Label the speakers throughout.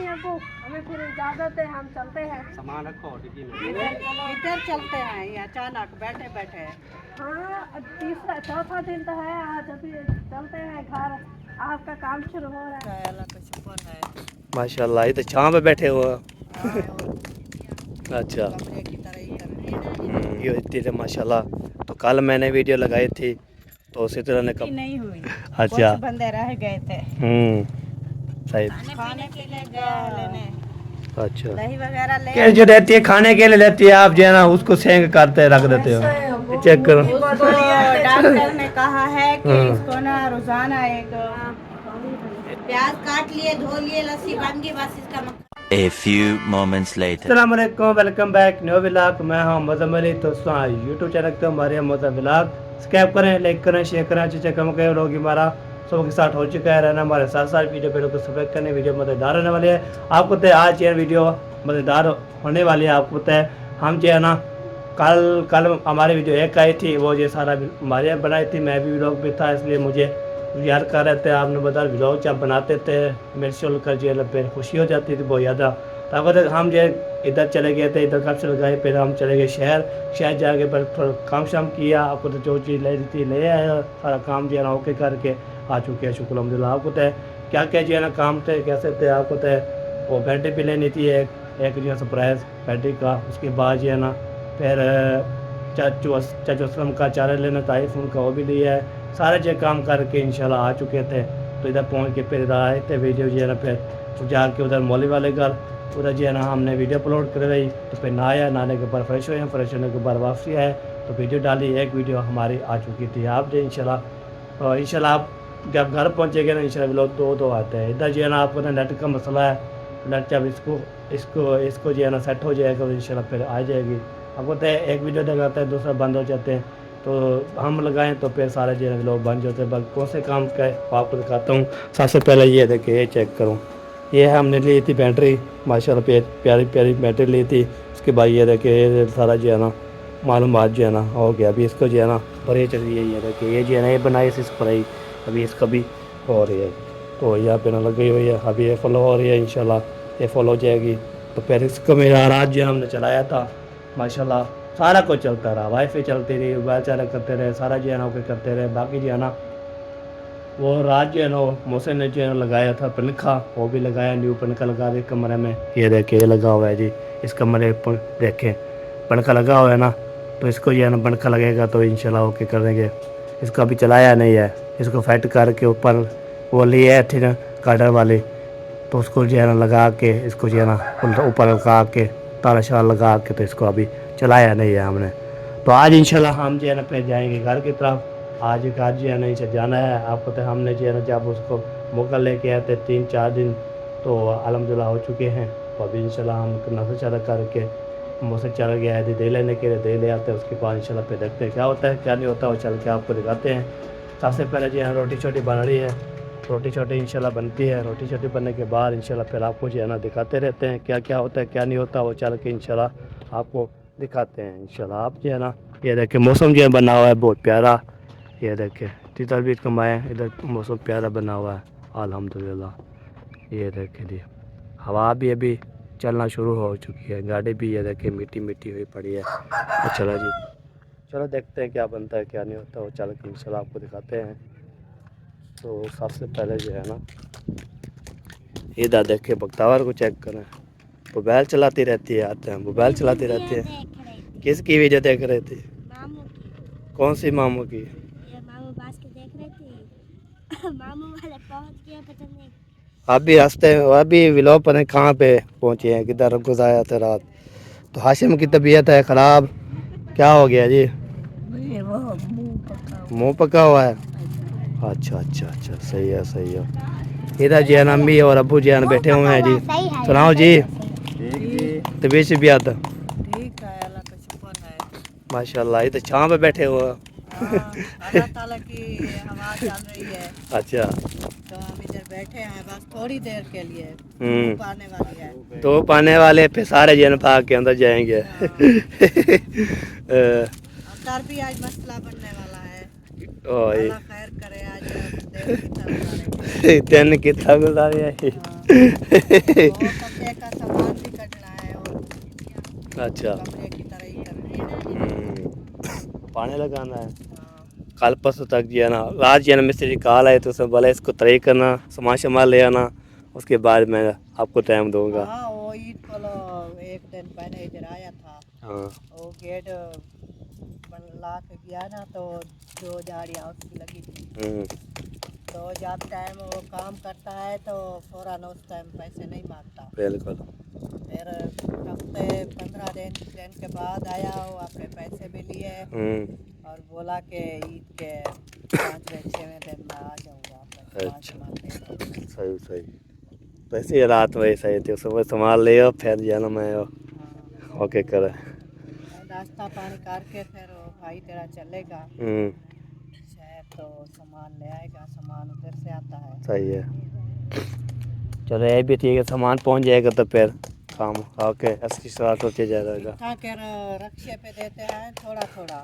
Speaker 1: अबू, हमें फिर इजाजत है, हम चलते हैं।
Speaker 2: सामान रखो डिब्बी में।
Speaker 3: इधर चलते हैं, ये अचानक बैठे बैठे।
Speaker 1: हाँ, तीसरा चौथा दिन तो है आज, अभी चलते हैं घर। आपका काम शुरू हो रहा है।
Speaker 3: अल्लाह का शुक्र है।
Speaker 2: माशाल्लाह, ये तो छांव पे बैठे हो। अच्छा,
Speaker 3: कमरे की तरह ही कर रहे हैं।
Speaker 2: ये इतनी है माशाल्लाह। तो कल मैंने वीडियो लगाई थी तो उसी तरह ने
Speaker 3: की नहीं हुई।
Speaker 2: अच्छा,
Speaker 3: कुछ बंदे रह गए थे,
Speaker 2: सही।
Speaker 3: खाने के लिए गए लेने,
Speaker 2: अच्छा,
Speaker 3: दही वगैरह ले
Speaker 2: क्या जो रहती है खाने के लिए लेती है, आप जो है ना उसको सेंक करते रख देते हो। चेक करो।
Speaker 3: उसको डॉक्टर ने कहा है कि इसको ना रोजाना एक प्याज काट लिए, धो लिए, लस्सी बन गई, बस इसका
Speaker 4: A few moments later.
Speaker 2: अस्सलाम वालेकुम, वेलकम बैक न्यू व्लॉग। मैं हूं मज़म अली। तो यूट्यूब चैनल तो हमारे मज़म व्लॉग सब्सक्राइब करें, लाइक करें, शेयर करें। अच्छे कम के लोग हमारा सबों के साथ हो चुका है रहना हमारे साथ साथ वीडियो पे लोग सब्सक्राइब करने वीडियो मज़ेदार होने वाली है। आपको तो आज ये वीडियो मज़ेदार होने वाली है। आपको तो हम जो है ना कल हमारी वीडियो एक आई थी, वो ये सारा हमारे यहाँ बनाई थी। मैं भी व्लॉग पे था, इसलिए मुझे याद कर रहे थे। आपने बता व्लॉग जब बनाते थे मेरे से कर जो फिर खुशी हो जाती थी बहुत ज़्यादा। तब हम जो इधर चले गए थे, इधर कब से लगाए, फिर हम चले गए शहर जाके पर थोड़ा काम शाम किया। आपको तो जो चीज़ ले दी थी ले आया, सारा काम जो है ना ओके करके आ चुके हैं, शुक्र अल्हम्दुलिल्लाह। आपको तो क्या क्या जो है ना काम थे कैसे थे, आपको तो वो बैटरी भी लेनी थी एक जो है सरप्राइज़ बैटरी का। उसके बाद जो है ना फिर चाचू असलम का चारा लेना था, आईफोन का वो भी लिया है। सारे जो काम करके इंशाल्लाह आ चुके थे। तो इधर पहुंच के फिर इधर आए थे वीडियो जो है ना, फिर जाके उधर मौली वाले घर उधर जो है ना हमने वीडियो अपलोड करवाई। तो फिर नहाया, नहाने के बाद फ्रेश हुए, फ्रेश होने के बाद वापसी आए तो वीडियो डाली। एक वीडियो हमारी आ चुकी थी। आप जो इंशाल्लाह आप जब घर पहुँचेंगे ना इंशाल्लाह लोग दो आते हैं। इधर जो है ना आपको ना नेट का मसला है, नेट जब इसको जो है ना सेट हो जाएगा तो इंशाल्लाह फिर आ जाएगी। आपको तो एक वीडियो लगाता है दूसरा बंद हो जाते हैं, तो हम लगाएं तो फिर सारे जो है लोग बन जाते हैं। बस कौन से काम का आपको दिखाता हूँ। सबसे पहले ये देखिए, ये चेक करूँ, ये हमने ली थी बैटरी माशाल्लाह, प्यारी प्यारी बैटरी ली थी। उसके बाद ये देखिए ये सारा जो है ना मालूमात जो है ना हो गया। अभी इसको जो है ना भरे चल रही है। ये देखिए ये जो है ना ये बनाई इस भराई अभी इसका भी हो रही है। तो यहाँ पे ना लगी हुई है, अभी ये फॉलो हो रही है, इंशाल्लाह ये फॉलो हो जाएगी। तो फिर इसको मेरा रात जो हमने चलाया था माशाल्लाह, सारा कुछ चलता रहा, वाईफाई चलती रही, मोबाइल चार्ज करते रहे, सारा जो है ना ओके करते रहे। बाकी जो है ना वो रात जो है ना मोहसिन ने जो है ना लगाया था पंखा, वो भी लगाया, न्यू पंखा लगा दे कमरे में। ये देखिए ये लगा हुआ है जी, इस कमरे पर देखें पंखा लगा हुआ है ना। तो इसको जो है ना पंखा लगेगा तो इंशाल्लाह ओके कर देंगे। इसको अभी चलाया नहीं है, इसको फिट करके ऊपर वो लिए थी ना गार्डर वाली, तो उसको जो है ना लगा के इसको जो है ना ऊपर लगा के ताला शाला लगा के, तो इसको अभी चलाया नहीं है हमने। तो आज इंशाल्लाह हम जो है ना फिर जाएंगे घर की तरफ। आज घर जो है ना इसे जाना है। आपको तो हमने जो है ना जब उसको मौका लेके आए थे 3-4 दिन तो अल्हम्दुलिल्लाह हो चुके हैं। तो अभी इंशाल्लाह हम नशा चारा करके मौसम चल गया है, दे लेने के लिए दे ले आते हैं। उसके बाद इंशाल्लाह फिर देखते हैं क्या होता है क्या नहीं होता, वो चल के आपको दिखाते हैं। सबसे पहले जो है रोटी छोटी बन रही है, रोटी छोटी इंशाल्लाह बनती है। रोटी छोटी बनने के बाद इंशाल्लाह फिर आपको जो है ना दिखाते रहते हैं क्या क्या होता है क्या नहीं होता, वो चल के इंशाल्लाह आपको दिखाते हैं इंशाल्लाह। आप जो है ना ये देखिए मौसम जो है बना हुआ है बहुत प्यारा। ये देखिए तितर भी कमाए, इधर मौसम प्यारा बना हुआ है अल्हम्दुलिल्लाह। ये देखिए जी हवा भी अभी चलना शुरू हो चुकी है, गाड़ी भी ये देखिए मिट्टी मिट्टी हुई पड़ी है। तो चलो जी, चलो देखते हैं क्या बनता है क्या नहीं होता, वो चल के इंशाल्लाह आपको दिखाते हैं। तो सबसे पहले जो है ना इधर देखिए बख्तावर को चेक करें, मोबाइल चलाती रहती है, आते हैं मोबाइल चलाती रहती है। किसकी वीडियो देख रहे थे?
Speaker 1: मामू की।
Speaker 2: कौन सी मामू की?
Speaker 1: ये मामू बास के देख रहे थे। मामू वाले पहुंच गए पता नहीं।
Speaker 2: अभी रास्ते अभी व्लॉग पर कहाँ पे पहुँचे हैं, किधर गुजारा थे रात। तो हाशिम की तबीयत है ख़राब, क्या हो गया जी? मुँह पका हुआ है। अच्छा अच्छा अच्छा, सही है सही है। इधर जी अम्मी और अब्बू जी बैठे हुए हैं जी। सुनाओ जी, तबीयत से भी आता
Speaker 3: ठीक है, अल्लाह का शुक्र है।
Speaker 2: माशाल्लाह। ये तो छाँव पे बैठे हुए हैं।
Speaker 3: अल्लाह ताला की हवा चल रही है,
Speaker 2: अच्छा,
Speaker 3: तो हम इधर बैठे हैं बस थोड़ी देर के लिए। धूप आने वाली है,
Speaker 2: तो पाने वाले फिर सारे जन भाग के अंदर जाएंगे।
Speaker 3: अफ्तार भी आज मसला बनने वाला है।
Speaker 2: ओए
Speaker 3: अल्लाह खैर करे आज दिन की तरफ
Speaker 2: दिन कितना गुजारे है
Speaker 3: वो कपड़े का सामान भी कटना है और
Speaker 2: अच्छा
Speaker 3: कपड़े की तरह ही करना है।
Speaker 2: पानी लगाना है
Speaker 3: हाँ,
Speaker 2: कल परसों तक जो है ना आज जो है ना मिस्त्री कॉल आए तो उसमें बोला इसको तय करना सामान शमाल ले आना उसके बाद मैं आपको टाइम दूंगा।
Speaker 3: हाँ वो ईद को एक दिन पहले इधर आया था
Speaker 2: हाँ
Speaker 3: वो गेट ला के गया ना तो 2 झाड़ियाँ उसकी लगी थी तो जब टाइम वो काम करता है तो फौरन उस टाइम पैसे नहीं मांगता।
Speaker 2: बिल्कुल
Speaker 3: फिर हफ्ते 15 दिन के बाद आया वो अपने पैसे भी लिए और बोला कि ईद के 5वें 6वें दिन मैं आ जाऊँगा।
Speaker 2: अच्छा सही सही वैसे ही रात वैसा ही थी सुबह संभाल लियो फिर जाना मैं ओके करे
Speaker 3: नाश्ता पानी करके फिर वो भाई तेरा चलेगा शहर तो सामान ले आएगा सामान उधर से आता है।
Speaker 2: सही है चलो ये भी ठीक है सामान पहुंच जाएगा तो फिर काम ओके इसकी स्टार्ट होते जाएगा।
Speaker 3: उठा कर रक्शे पे देते हैं थोड़ा थोड़ा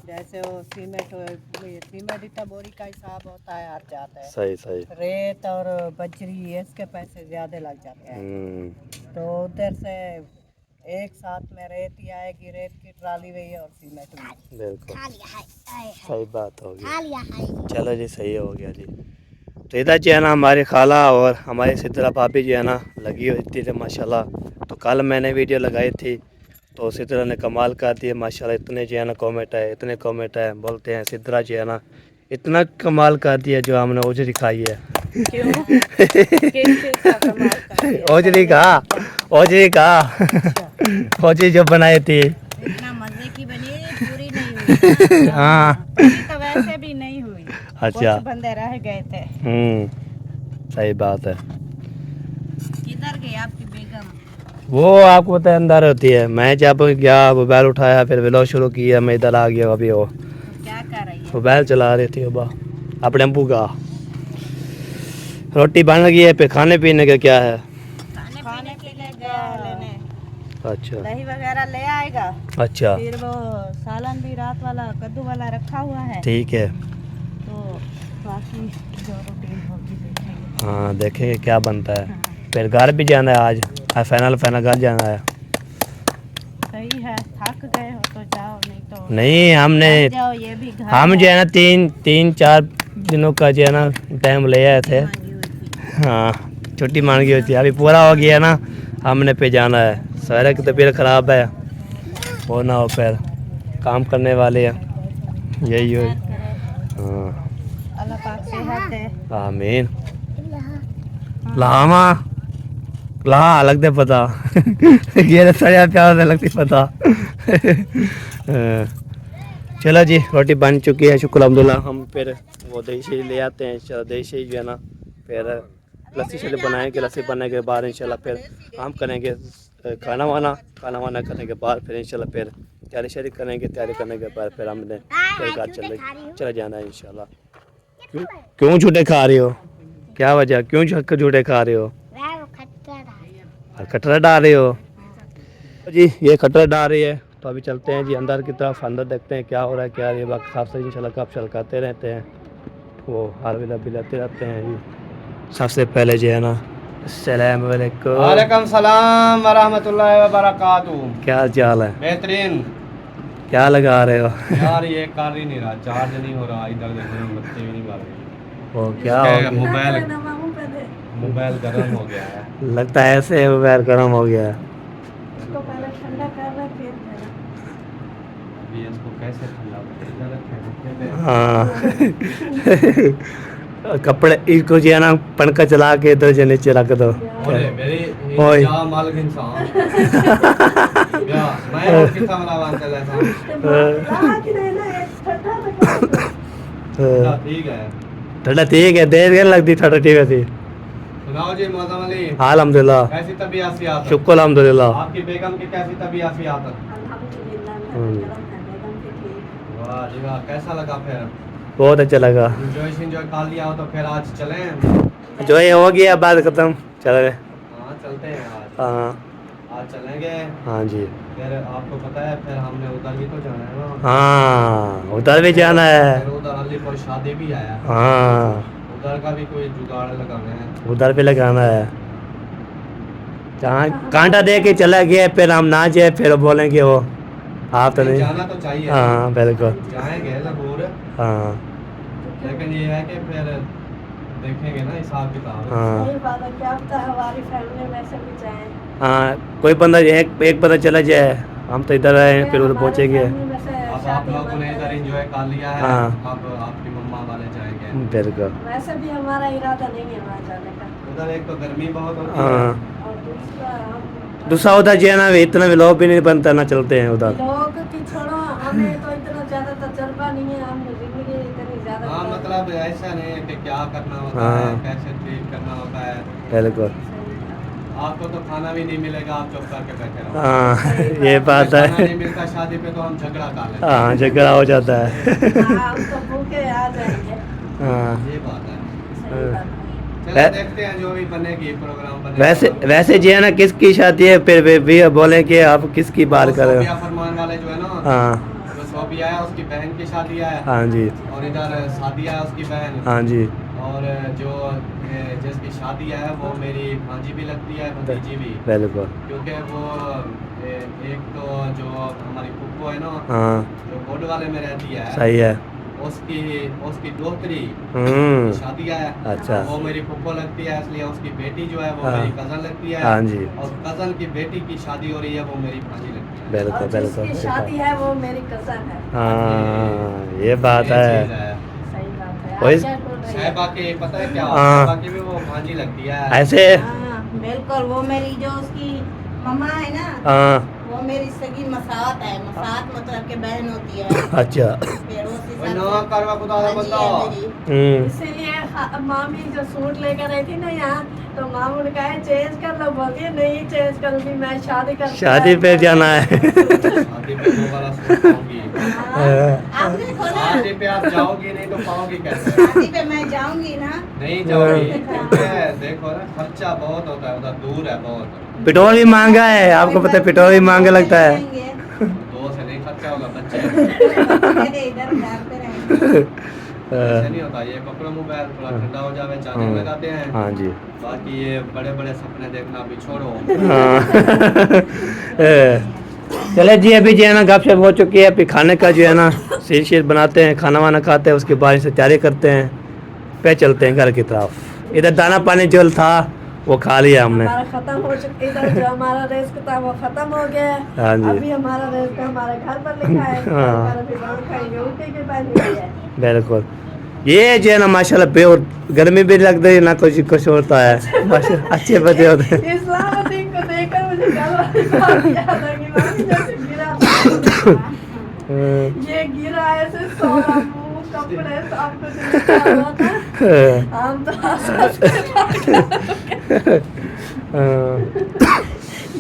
Speaker 3: जैसे वो सीमेंट इतना बोरी का हिसाब होता है हर जाता है।
Speaker 2: सही सही
Speaker 3: रेत और बजरी इसके पैसे ज़्यादा लग जाते हैं तो उधर से एक साथ में रेत ही आएगी रेत की ट्राली भी और सीमेंट भी।
Speaker 2: बिल्कुल सही बात होगी चलो जी सही हो गया जी। तो इधर जो है ना हमारी खाला और हमारी सिद्रा भाभी जो है ना लगी हुई थी माशाल्लाह तो कल मैंने वीडियो लगाई थी तो सिद्रा ने कमाल कर दिया माशाल्लाह इतने जो है ना कमेंट है इतने कमेंट है बोलते हैं सिद्रा जो है ना इतना कमाल कर दिया जो हमने ओजरी खाई है ओजरी का ओजरी जो बनाई थी
Speaker 3: इतना मजे की बनी पूरी नहीं हुई
Speaker 2: हाँ
Speaker 3: तो वैसे भी नहीं हुई।
Speaker 2: अच्छा
Speaker 3: कुछ बंदे रह गए थे।
Speaker 2: सही बात है।
Speaker 3: किधर गई आपकी बेगम?
Speaker 2: वो आपको पता है अंदर होती है मैं जब गया मोबाइल उठाया फिर व्लॉग शुरू किया मैं इधर आ गया अभी वो
Speaker 3: तो क्या कर रही है?
Speaker 2: मोबाइल चला रही थी वो अपने अम्बू का रोटी बन गई है फिर खाने पीने का क्या है
Speaker 3: खाने पीने गया है लेने
Speaker 2: अच्छा
Speaker 3: दही वगैरह ले आएगा
Speaker 2: अच्छा
Speaker 3: फिर वो सालन भी रात वाला कद्दू वाला रखा हुआ है
Speaker 2: ठीक है
Speaker 3: तो बाकी जो रूटीन होगी देखेंगे।
Speaker 2: हाँ देखेंगे क्या बनता है फिर घर भी जाना है आज फाइनल घर जाना है।
Speaker 3: सही है थक गए हो तो जाओ नहीं तो
Speaker 2: नहीं हमने
Speaker 3: जाओ ये भी घर
Speaker 2: हम जो है ना तीन चार दिनों का जो है ना टाइम ले आए थे
Speaker 3: मांगी हुई थी।
Speaker 2: हाँ छुट्टी मांगी हुई थी अभी पूरा हो गया ना हमने पे जाना है सवेरे की तबीयत ख़राब है वो ना हो फिर काम करने वाले हैं यही हो हाँ
Speaker 3: अल्लाह पाक सेहत दे।
Speaker 2: आमीन लामा ला लगते पता ये सड़िया प्यार से लगती पता चलो जी रोटी बन चुकी है शुक्र अल्हम्दुलिल्लाह हम फिर वो दही शही ले आते हैं इंशाल्लाह दही शही जो है ना फिर लस्सी शली बनाएंगे लस्सी बनाने के बाद इंशाल्लाह फिर हम करेंगे खाना वाना करने के बाद फिर इंशाल्लाह फिर तैयारी शरी करेंगे तैयारी करने के बाद फिर हमने फिर घर चले जाना है इंशाल्लाह। क्यों झूठे खा रही हो क्या वजह क्यों झूठे खा रहे हो खटरा डाल रहे हो जी ये खटरा डाल रही है तो अभी चलते हैं जी अंदर की तरफ अंदर देखते हैं क्या हो रहा है क्या ये बाकी साफ सही इंशाल्लाह कब चलकाते रहते हैं वो हार विला बिलाते रहते हैं जी। सबसे पहले जो है ना अस्सलाम वालेकुम
Speaker 5: वालेकुम सलाम वरहमतुल्लाहि वबरकातुहू
Speaker 2: क्या चाल है
Speaker 5: बेहतरीन
Speaker 2: क्या लगा रहे हो
Speaker 5: यार ये कर ही नहीं रहा चार्ज नहीं हो रहा इधर देखो बच्चे भी नहीं मार रहे
Speaker 2: वो क्या हो गया
Speaker 5: मोबाइल गर्म हो गया है
Speaker 2: लगता है ऐसे मोबाइल गर्म हो गया है
Speaker 1: इसको पहले ठंडा कर रहे फिर
Speaker 5: अभी इसको कैसे ठंडा इधर रखें
Speaker 2: हाँ कपड़े इसको जो है ना पंखा चला के इधर से नीचे रख दो
Speaker 5: ओए मेरी
Speaker 2: ओए।
Speaker 5: जा मालिक इंसान या मैं और कितना वाला बात कर रहा था ठीक है
Speaker 2: ठंडा ठीक है देर के लगती ठंडा ठीक है थी
Speaker 5: सुनाओ जी मौसम अली
Speaker 2: अल्हम्दुलिल्लाह
Speaker 5: कैसी तबीयत
Speaker 2: शुक्र अल्हम्दुलिल्लाह
Speaker 5: आपकी बेगम की कैसी तबीयत वाह जी वाह कैसा लगा फिर
Speaker 2: बहुत अच्छा लगा
Speaker 5: एंजॉय कर लिया हो तो फिर आज चलें
Speaker 2: जो ये हो गया बात खत्म चल गए
Speaker 5: हाँ चलते हैं आज
Speaker 2: हाँ
Speaker 5: आज चलेंगे।
Speaker 2: हाँ जी।
Speaker 5: फिर आपको पता है फिर हमने उधर भी तो जाना है ना।
Speaker 2: हाँ उधर भी जाना है।
Speaker 5: फिर उधर अली कोई शादी भी आया।
Speaker 2: हाँ
Speaker 5: उधर का भी कोई जुगाड़ लगाना है।
Speaker 2: उधर भी लगाना है। जहाँ कांटा दे के चला गया फिर हम ना जाए फिर बोलेंगे वो आप तो नहीं।
Speaker 5: जाना तो चाहिए।
Speaker 2: हाँ बिल्कुल।
Speaker 5: जाएंगे जरूर।
Speaker 2: हाँ
Speaker 5: लेकिन ये है कि फिर देखेंगे ना हिसाब किताब।
Speaker 2: हाँ
Speaker 1: सही बात है, क्या पता हमारी फैमिली में से भी जाए।
Speaker 2: हाँ कोई बंदा एक बंदा चला जाए, हम तो इधर आए फिर उधर पहुँचेंगे।
Speaker 5: अब आप लोगों ने इधर एंजॉय कर लिया है।
Speaker 2: हाँ।
Speaker 5: अब आपकी मम्मा वाले जाएंगे।
Speaker 2: बिल्कुल।
Speaker 1: वैसे भी हमारा इरादा नहीं है वहाँ जाने का।
Speaker 5: उधर एक तो गर्मी बहुत होती है।
Speaker 2: हाँ
Speaker 1: और
Speaker 2: दूसरा उधर जो है ना इतना भी लोग भी नहीं बनता ना चलते हैं उधर।
Speaker 1: लोग की छोड़ो, हमें तो इतना ज्यादा तजर्बा नहीं है, हम जिंदगी इतनी ज्यादा।
Speaker 5: हाँ मतलब ऐसा नहीं है कि क्या करना होता
Speaker 2: हाँ।
Speaker 5: है, कैसे ट्रीट करना होता है।
Speaker 2: बिल्कुल।
Speaker 5: आपको तो खाना भी नहीं मिलेगा, आप चुप करके बैठे रहो।
Speaker 2: हाँ ये बात
Speaker 5: खाना
Speaker 2: है।
Speaker 5: नहीं मिलता शादी पे तो हम झगड़ा कर लेते हैं।
Speaker 2: हाँ झगड़ा हो जाता है।
Speaker 1: हाँ, हम तो भूखे आ जाएंगे।
Speaker 2: हाँ
Speaker 5: ये बात है।
Speaker 1: सही बात है।
Speaker 5: चलो देखते हैं जो भी बनेगी प्रोग्राम बनेगा।
Speaker 2: वैसे जो है ना किसकी शादी है फिर भी बोले कि आप किसकी बात कर रहे
Speaker 5: सोफिया
Speaker 2: हो।
Speaker 5: फरमान वाले जो है ना,
Speaker 2: हाँ
Speaker 5: जो सोफिया है उसकी बहन की शादी है।
Speaker 2: हाँ जी।
Speaker 5: और इधर सादिया है उसकी बहन।
Speaker 2: हाँ जी।
Speaker 5: और जो जिसकी शादी है वो मेरी भांजी भी लगती है, भतीजी भी।
Speaker 2: बिल्कुल।
Speaker 5: क्योंकि वो एक तो जो हमारी फुप्पो है ना,
Speaker 2: हाँ
Speaker 5: जो बोर्ड वाले में रहती है,
Speaker 2: सही है।
Speaker 5: उसकी दोहतरी
Speaker 2: हम्म।
Speaker 5: की शादी है।
Speaker 2: अच्छा।
Speaker 5: वो मेरी फुप्पो लगती है, इसलिए उसकी बेटी जो है वो
Speaker 2: हाँ।
Speaker 5: मेरी कजन लगती है।
Speaker 2: हाँ जी।
Speaker 5: और कजन की बेटी की शादी हो रही है, वो मेरी भांजी लगती है।
Speaker 2: बिल्कुल
Speaker 1: और
Speaker 2: बिल्कुल।
Speaker 1: जिसकी शादी है वो मेरी कजन है।
Speaker 2: हाँ ये बात
Speaker 5: ये
Speaker 2: है।
Speaker 5: चीज़ है।
Speaker 1: सही बात है।
Speaker 2: वही-
Speaker 1: आप क्या बोल रही हैं?
Speaker 5: साहिबा के पता है क्या,
Speaker 2: हाँ।
Speaker 5: साहिबा की भी वो भांजी लगती है।
Speaker 2: ऐसे।
Speaker 3: हाँ बिल्कुल, वो मेरी जो उसकी मम्मा है ना,
Speaker 2: हाँ
Speaker 3: वो मेरी सगी मसात है। मसात मतलब के बहन होती है।
Speaker 2: अच्छा।
Speaker 3: फिर उस
Speaker 5: ओए
Speaker 3: हिसाब
Speaker 5: ना
Speaker 3: से
Speaker 5: करवा खुदा का
Speaker 3: भांजी
Speaker 5: बंदा।
Speaker 3: है मेरी।
Speaker 1: इसीलिए मामी जो सूट लेकर आई थी ना यहाँ, तो मामू ने कहा चेंज कर लो, बोलिए नहीं चेंज करूंगी, मैं शादी कर
Speaker 2: शादी पे जाना है।
Speaker 5: शादी पे वो वाला सूट पाओगी।
Speaker 3: आप देखो ना,
Speaker 5: शादी पे आप जाओगी नहीं तो पाओगी कैसे?
Speaker 3: शादी पे मैं जाऊंगी ना।
Speaker 5: नहीं जाओगी क्योंकि देखो ना खर्चा बहुत होता है, उधर दूर है बहुत।
Speaker 2: पेट्रोल भी महंगा है, आपको पता है पेट्रोल भी महंगा लगता है।
Speaker 5: दो से नहीं खर्चा होगा, बच्चे हैं।
Speaker 3: इधर उधर पे रहेंगे।
Speaker 5: ऐसे नहीं होता, ये पकड़ो मोबाइल, थोड़ा ठंडा हो जावे, चार्जिंग लगाते हैं।
Speaker 2: हाँ जी।
Speaker 5: बाकी ये बड़े बड़े सपने देखना भी छोड़ो।
Speaker 2: हाँ। चले जी अभी जो है ना गपशप हो चुकी है, अभी खाने का जो है ना शीर बनाते हैं, खाना वाना खाते हैं, उसके बाद से तैयारी करते हैं, पे चलते हैं घर की तरफ। इधर दाना पानी जो था वो खा लिया हमने।
Speaker 1: हमारा खत्म हो चुका, इधर जो हमारा रिस्क था वो खत्म हो गया है।
Speaker 2: हाँ जी।
Speaker 1: अभी हमारा रिस्क हमारे घर पर लिखा है।
Speaker 2: हाँ।
Speaker 1: अभी बाहर खाएंगे, उनकी की बात नहीं है।
Speaker 2: बिल्कुल। ये जो है ना माशाल्लाह बेहद गर्मी भी लग रही है ना, कुछ होता है माशाल्लाह अच्छे बच्चे होते हैं।
Speaker 1: इस्लामुद्दीन को देखकर मुझे कल वाली बात याद आ गई। मामी जैसे गिरा था। ये गिरा ऐसे सारा मुंह कपड़े सब कुछ निकला हुआ था। हम तो हंस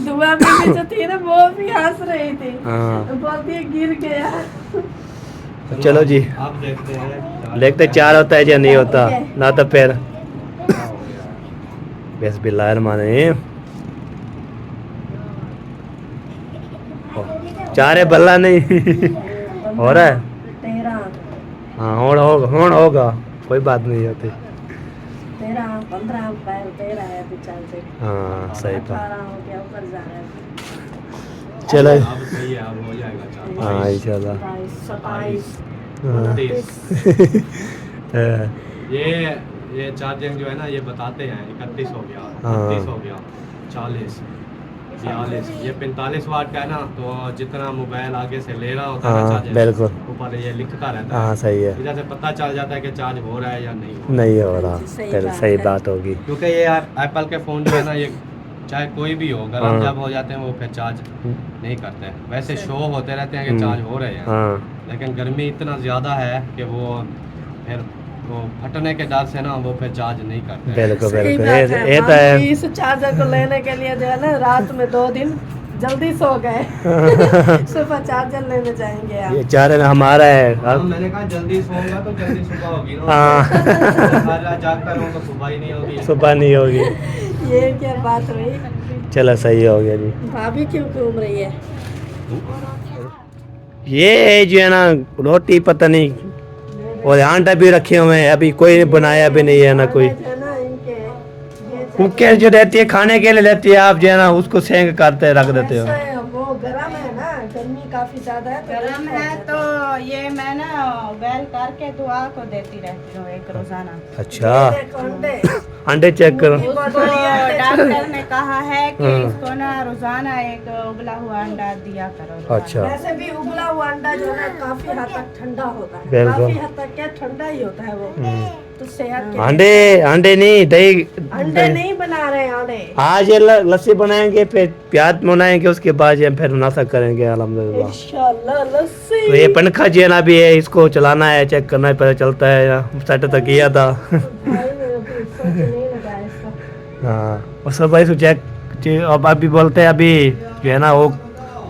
Speaker 1: दुआ में जो थी ना वो भी हंस रही थी।
Speaker 2: हाँ।
Speaker 1: तो बोलती है गिर गया।
Speaker 2: चलो जी
Speaker 5: आप देखते हैं
Speaker 2: देखते चार होता है या नहीं होता ना, तो फिर
Speaker 5: क्या हो गया।
Speaker 2: बिस्मिल्लाहिर्रहमानिर्रहीम। चार है बल्ला नहीं हो रहा है।
Speaker 1: 13
Speaker 2: हाँ होगा कोई बात नहीं होती।
Speaker 1: 13 15 पैर 13 है अभी चल से।
Speaker 2: हाँ सही था।
Speaker 1: 18 हो गया, ऊपर जा रहा है।
Speaker 2: चलो
Speaker 5: अब सही है, अब हो जाएगा चार।
Speaker 2: हाँ इंशाल्लाह।
Speaker 1: 27
Speaker 2: हाँ।
Speaker 5: 29।
Speaker 2: हाँ,
Speaker 5: ये चार्जिंग जो है ना ये बताते हैं 31 हो गया,
Speaker 2: हाँ।
Speaker 5: 32 हो गया, 40 42, ये 45 वाट का है ना, तो जितना मोबाइल आगे से ले रहा होता है ना
Speaker 2: हाँ
Speaker 5: चार्जर,
Speaker 2: बिल्कुल।
Speaker 5: ऊपर ये लिखता रहता है।
Speaker 2: हाँ सही है।
Speaker 5: इधर से पता चल जाता है कि चार्ज हो रहा है या नहीं हो रहा।
Speaker 2: नहीं हो रहा
Speaker 1: सही
Speaker 2: फिर
Speaker 1: बात
Speaker 2: सही
Speaker 1: है।
Speaker 2: बात होगी।
Speaker 5: क्योंकि ये एप्पल के फ़ोन जो है ना, ये चाहे कोई भी हो, गर्म
Speaker 2: हाँ।
Speaker 5: जब हो जाते हैं वो फिर चार्ज नहीं करते हैं। वैसे शो होते रहते हैं कि चार्ज हो रहे हैं,
Speaker 2: हाँ
Speaker 5: लेकिन गर्मी इतना ज़्यादा है कि वो फिर वो फटने के डर से ना वो फिर चार्ज नहीं करते हैं।
Speaker 2: बिल्कुल
Speaker 1: सही
Speaker 2: बिल्कुल
Speaker 1: बात है।
Speaker 2: ये तो
Speaker 1: हम
Speaker 2: है।
Speaker 1: भी इस चार्जर को लेने के लिए जो है ना रात में 2 दिन जल्दी सो गए। सुबह चार्जर लेने जाएंगे आप।
Speaker 2: ये चार हमारा है।
Speaker 5: हाँ, मैंने कहा जल्दी सोऊंगा तो जल्दी सुबह होगी ना।
Speaker 2: हाँ।
Speaker 5: सारी रात जागता रहूँ तो सुबह ही नहीं होगी।
Speaker 2: सुबह नहीं होगी।
Speaker 1: ये क्या बात हुई।
Speaker 2: चलो सही हो गया जी।
Speaker 1: भाभी क्यों घूम रही है?
Speaker 2: ये जो है ना रोटी पता नहीं, और आंडा भी रखे हुए हैं, अभी कोई बनाया भी नहीं है ना कोई।
Speaker 1: है ना इनके ये
Speaker 2: कुकर जो रहती है खाने के लिए रहती है, आप जो है ना उसको सेंक करते रख देते हो।
Speaker 1: ऐसे वो गर्म है ना, गर्मी काफी ज्यादा है तो
Speaker 3: गरम है तो ये मैं ना बॉयल करके दुआ को देती रहती हूँ एक रोजाना।
Speaker 2: अच्छा,
Speaker 1: देखो अंडे
Speaker 2: अंडे चेक करो।
Speaker 3: उसको डॉक्टर ने कहा है कि इसको ना रोजाना एक उबला हुआ अंडा दिया करो रोजाना।
Speaker 2: अच्छा,
Speaker 1: वैसे भी उबला हुआ अंडा जो है काफी हद तक ठंडा होता है,
Speaker 2: बिल्कुल।
Speaker 1: काफी हद तक क्या ठंडा ही होता है वो, तो सेहत के
Speaker 2: अंडे नहीं, दही।
Speaker 1: अंडे नहीं बना रहे हैं अंडे।
Speaker 2: आज ये लस्सी बनाएंगे, फिर प्याज बनाएंगे, उसके बाद ये फिर नाश्ता करेंगे अल्हम्दुलिल्लाह।
Speaker 1: इंशाल्लाह लस्सी।
Speaker 2: तो ये पंखा जो है ना अभी है, इसको चलाना है, चेक करना है, पता चलता है। सेट तो किया था।
Speaker 1: भाई मेरे को सोच नहीं लगा इसका।
Speaker 2: हाँ, और सब भाई तो चेक अब अभी बोलते हैं, अभी जो है ना वो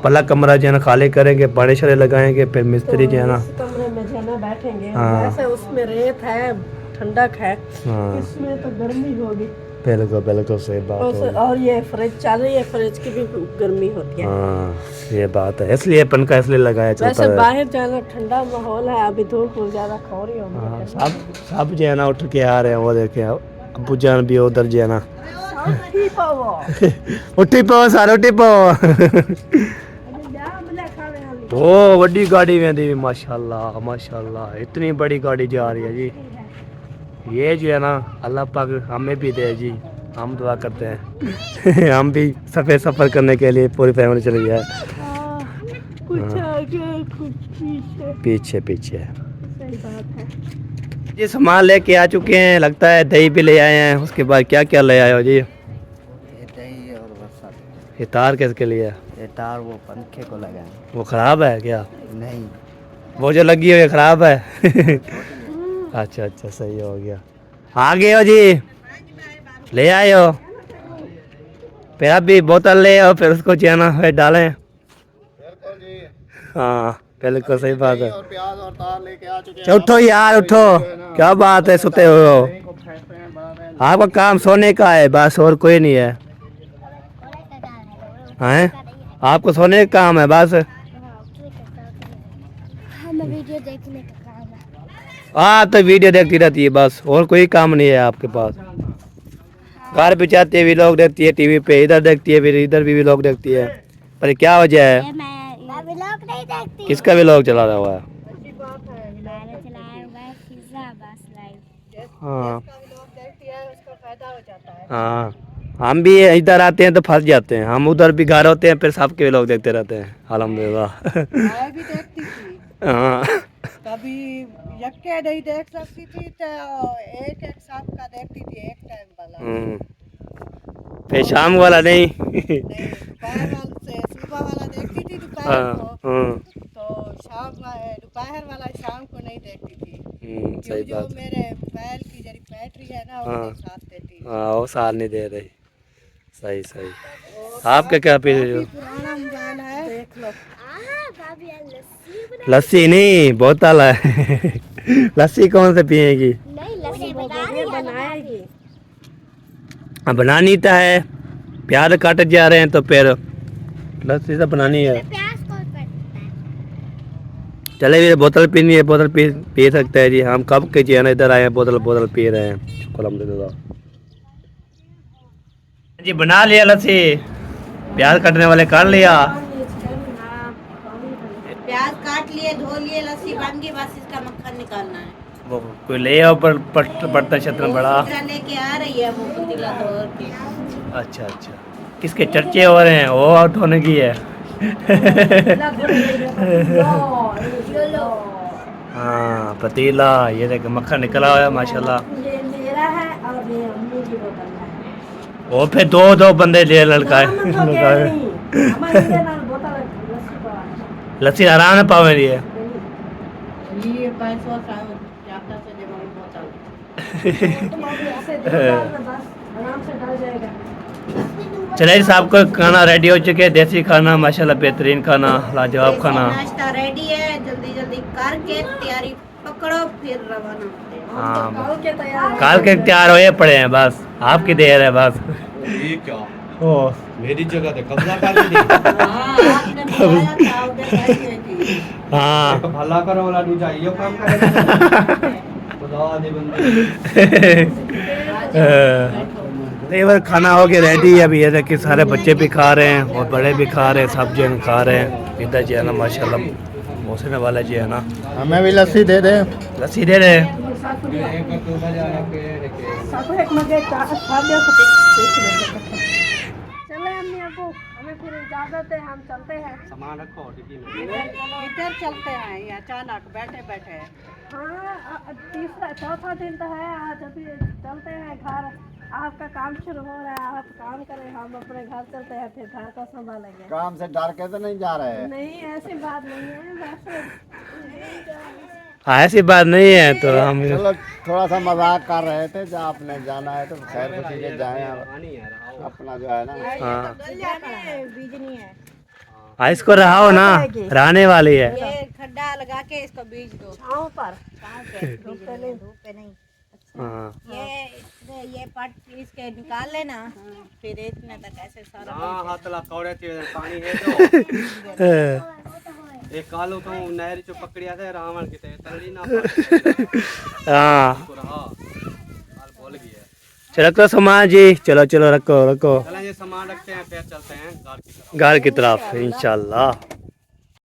Speaker 2: पलक कमरा जो है ना खाली करेंगे, बड़े शरे लगाएंगे, फिर मिस्त्री जो है ना।
Speaker 1: इस कमरे में जो है ना बैठेंगे,
Speaker 2: हाँ।
Speaker 1: वैसे उसमें रेत है, ठंडक है,
Speaker 2: हाँ,
Speaker 1: इसमें तो गर्मी होगी।
Speaker 2: बिल्कुल बिल्कुल सही बात है।
Speaker 1: और ये फ्रिज चल रही है, फ्रिज की भी गर्मी होती है।
Speaker 2: हाँ, ये बात है, इसलिए पंखा इसलिए लगाया चलता
Speaker 1: वैसे
Speaker 2: है।
Speaker 1: बाहर जाना ठंडा माहौल है, अभी धूप ज्यादा खो रही होगी।
Speaker 2: हाँ, सब जो है ना उठ के आ रहे हैं, वो देखे अबू जान भी उधर जो है ना।
Speaker 1: साथी पावो।
Speaker 2: उठी पाओ सारे, उठी पाओ। ओ बड़ी गाड़ी में दी, माशाल्लाह माशाल्लाह, इतनी बड़ी गाड़ी जा रही है जी। ये जो है ना अल्लाह पाक हमें भी दे जी, हम दुआ करते हैं। हम भी सफ़र करने के लिए पूरी फैमिली चली जाए।
Speaker 1: कुछ आगे कुछ पीछे।
Speaker 2: पीछे पीछे
Speaker 1: सही बात है।
Speaker 2: जी, सामान लेके आ चुके हैं, लगता है दही भी ले आए हैं। उसके बाद क्या क्या ले आए हो जी?
Speaker 3: ये दही और बरसात।
Speaker 2: ये तार किसके लिए है?
Speaker 3: ये तार वो पंखे को लगाए।
Speaker 2: वो ख़राब है क्या?
Speaker 3: नहीं,
Speaker 2: वो जो लगी हुई है ख़राब है। अच्छा अच्छा, सही हो गया। आ गए हो जी, ले आए हो, फिर अभी बोतल ले आओ, फिर उसको जाना है डालें। हाँ बिल्कुल सही बात है।
Speaker 3: प्याज और तार लेके आ चुके
Speaker 2: अच्छा, उठो यार उठो, क्या बात है, सोते हो? आपका काम सोने का है बस, और कोई नहीं है। हैं? आपको सोने का काम है बस?
Speaker 6: वीडियो देखने का काम है।
Speaker 2: हाँ, तो वीडियो देखती रहती है बस, और कोई काम नहीं है आपके पास? घर पे जाती है व्लॉग देखती है, टीवी पे इधर देखती है, फिर इधर भी व्लॉग देखती है, पर क्या वजह है?
Speaker 6: मैं व्लॉग नहीं देखती।
Speaker 2: किसका व्लॉग चला रहा हुआ है?
Speaker 6: मैंने चलाया हुआ है पिज्जा बस लाइव।
Speaker 2: हाँ
Speaker 3: देखती है, उसका फायदा हो जाता है।
Speaker 2: हाँ, हम भी इधर आते हैं तो फंस जाते हैं, हम उधर भी घर होते हैं, फिर सबके व्लॉग देखते रहते हैं अल्हम्दुलिल्लाह।
Speaker 3: मैं भी देखती थी,
Speaker 2: हाँ
Speaker 3: कभी यक्के नहीं देख सकती थी तो एक एक साथ का देखती थी, एक टाइम वाला।
Speaker 2: फिर शाम वाला नहीं।
Speaker 3: दोपहर वाला से सुबह वाला देखती थी दोपहर
Speaker 2: हाँ,
Speaker 3: को, तो दोपहर वाला शाम को नहीं देखती थी।
Speaker 2: सही
Speaker 3: जो
Speaker 2: बात।
Speaker 3: मेरे मोबाइल की जरी बैटरी है ना वो
Speaker 2: हाँ।
Speaker 3: साथ देती।
Speaker 2: हाँ, वो साथ नहीं दे रही। सही सही। आपका क्या पी रहे हो?
Speaker 3: पुराना मोबाइल है, देख लो।
Speaker 6: भाभी यार लस्सी
Speaker 2: लस्सी नहीं, बोतल है। लस्सी कौन से पिएगी?
Speaker 6: नहीं लस्सी बनाएगी।
Speaker 2: अब बनानी तो है, प्याज काट जा रहे हैं तो फिर लस्सी तो बनानी है।
Speaker 6: प्याज कौन काटता है?
Speaker 2: चले भी बोतल पीनी है, बोतल पी सकते हैं जी। हम कब के जी इधर आए हैं, बोतल पी रहे हैं अल्हम्दुलिल्लाह। जी बना लिया लस्सी, प्याज काटने वाले काट लिया,
Speaker 3: प्याज काट लिए, धो लिए, लस्सी बन गई, बस इसका मक्खन निकालना है।
Speaker 2: वो कोई ले आओ बर्तन शतन बड़ा।
Speaker 3: दूसरा लेके आ रही है वो पतीला धो के।
Speaker 2: अच्छा अच्छा, किसके चर्चे हो रहे हैं? वो आउट होने की है। हाँ, पतीला, ये देख मक्खन निकला हुआ है माशाल्लाह।
Speaker 1: ये मेरा है और ये अम्मी की बोतल है।
Speaker 2: वो फिर दो बंदे ले लड़का है। लस्सी आराम में पावे रही है।
Speaker 3: ये पैसों का जाता से जब हम बोतल
Speaker 1: आराम से डाल जाएगा।
Speaker 2: चलिए साहब का खाना रेडी हो चुके हैं, देसी खाना माशाल्लाह बेहतरीन खाना, लाजवाब खाना।
Speaker 3: नाश्ता रेडी है, जल्दी जल्दी करके तैयारी पकड़ो, फिर रवाना होते हैं।
Speaker 2: हाँ,
Speaker 1: काल के तैयार
Speaker 2: काल के तैयार होए पड़े हैं बस, आपकी देर है बस।
Speaker 5: ये क्या
Speaker 2: ओ
Speaker 5: मेरी जगह पे कब्जा कर ली
Speaker 3: हाँ आपने बुलाया था उधर बैठे थी
Speaker 2: हाँ
Speaker 5: एक भला करो वाला दूजा यो काम करे खुदा दे बंदे
Speaker 2: नहीं बस खाना हो गया रेडी है। अभी ये देखिए सारे बच्चे भी खा रहे हैं और बड़े भी खा रहे हैं, सब जन खा रहे हैं। इधर जो है ना माशाल्लाह मौसम वाला जो है ना,
Speaker 7: हमें भी लस्सी दे दे।
Speaker 2: लस्सी दे रहे हैं।
Speaker 1: चले अम्मी अबू, हमें फिर इजाजत है, हम चलते हैं।
Speaker 5: सामान रखो डिब्बी में।
Speaker 3: इधर चलते हैं ये अचानक बैठे बैठे
Speaker 1: हाँ तीसरा चौथा दिन तो है आज, अभी चलते हैं घर। आपका काम शुरू हो रहा है, आप काम करें, हम अपने घर चलते हैं, फिर घर को संभालेंगे।
Speaker 7: काम से डर के तो नहीं जा रहे हैं।
Speaker 1: नहीं ऐसी बात नहीं है, वैसे
Speaker 2: हाँ ऐसी बात नहीं है तो हम
Speaker 7: चलो थोड़ा सा मजाक कर रहे थे, जब आपने जाना है तो खैर खुशी से जाए। अपना जो है ना
Speaker 2: हाँ
Speaker 3: बीजनी है
Speaker 2: हाँ इसको रहाओ ना, रहने वाली है।
Speaker 3: ये खड्डा लगा के इसको बीज दो
Speaker 1: छाँव पर
Speaker 3: धूप पे नहीं
Speaker 2: हाँ
Speaker 3: ये पट इसके निकाल लेना फिर इतने तक ऐसे सारा
Speaker 5: हाँ हाथ ला कौड़े थे पानी है तो एक कालो तो नहर जो पकड़िया थे रावण की तलड़ी ना
Speaker 2: हाँ
Speaker 5: को रहा हाल बोल गया।
Speaker 2: चलो रखो सामान जी, चलो चलो रखो रखो
Speaker 5: चलें ये सामान रखते हैं फिर चलते हैं घर की तरफ।
Speaker 2: घर की तरफ इंशाल्लाह।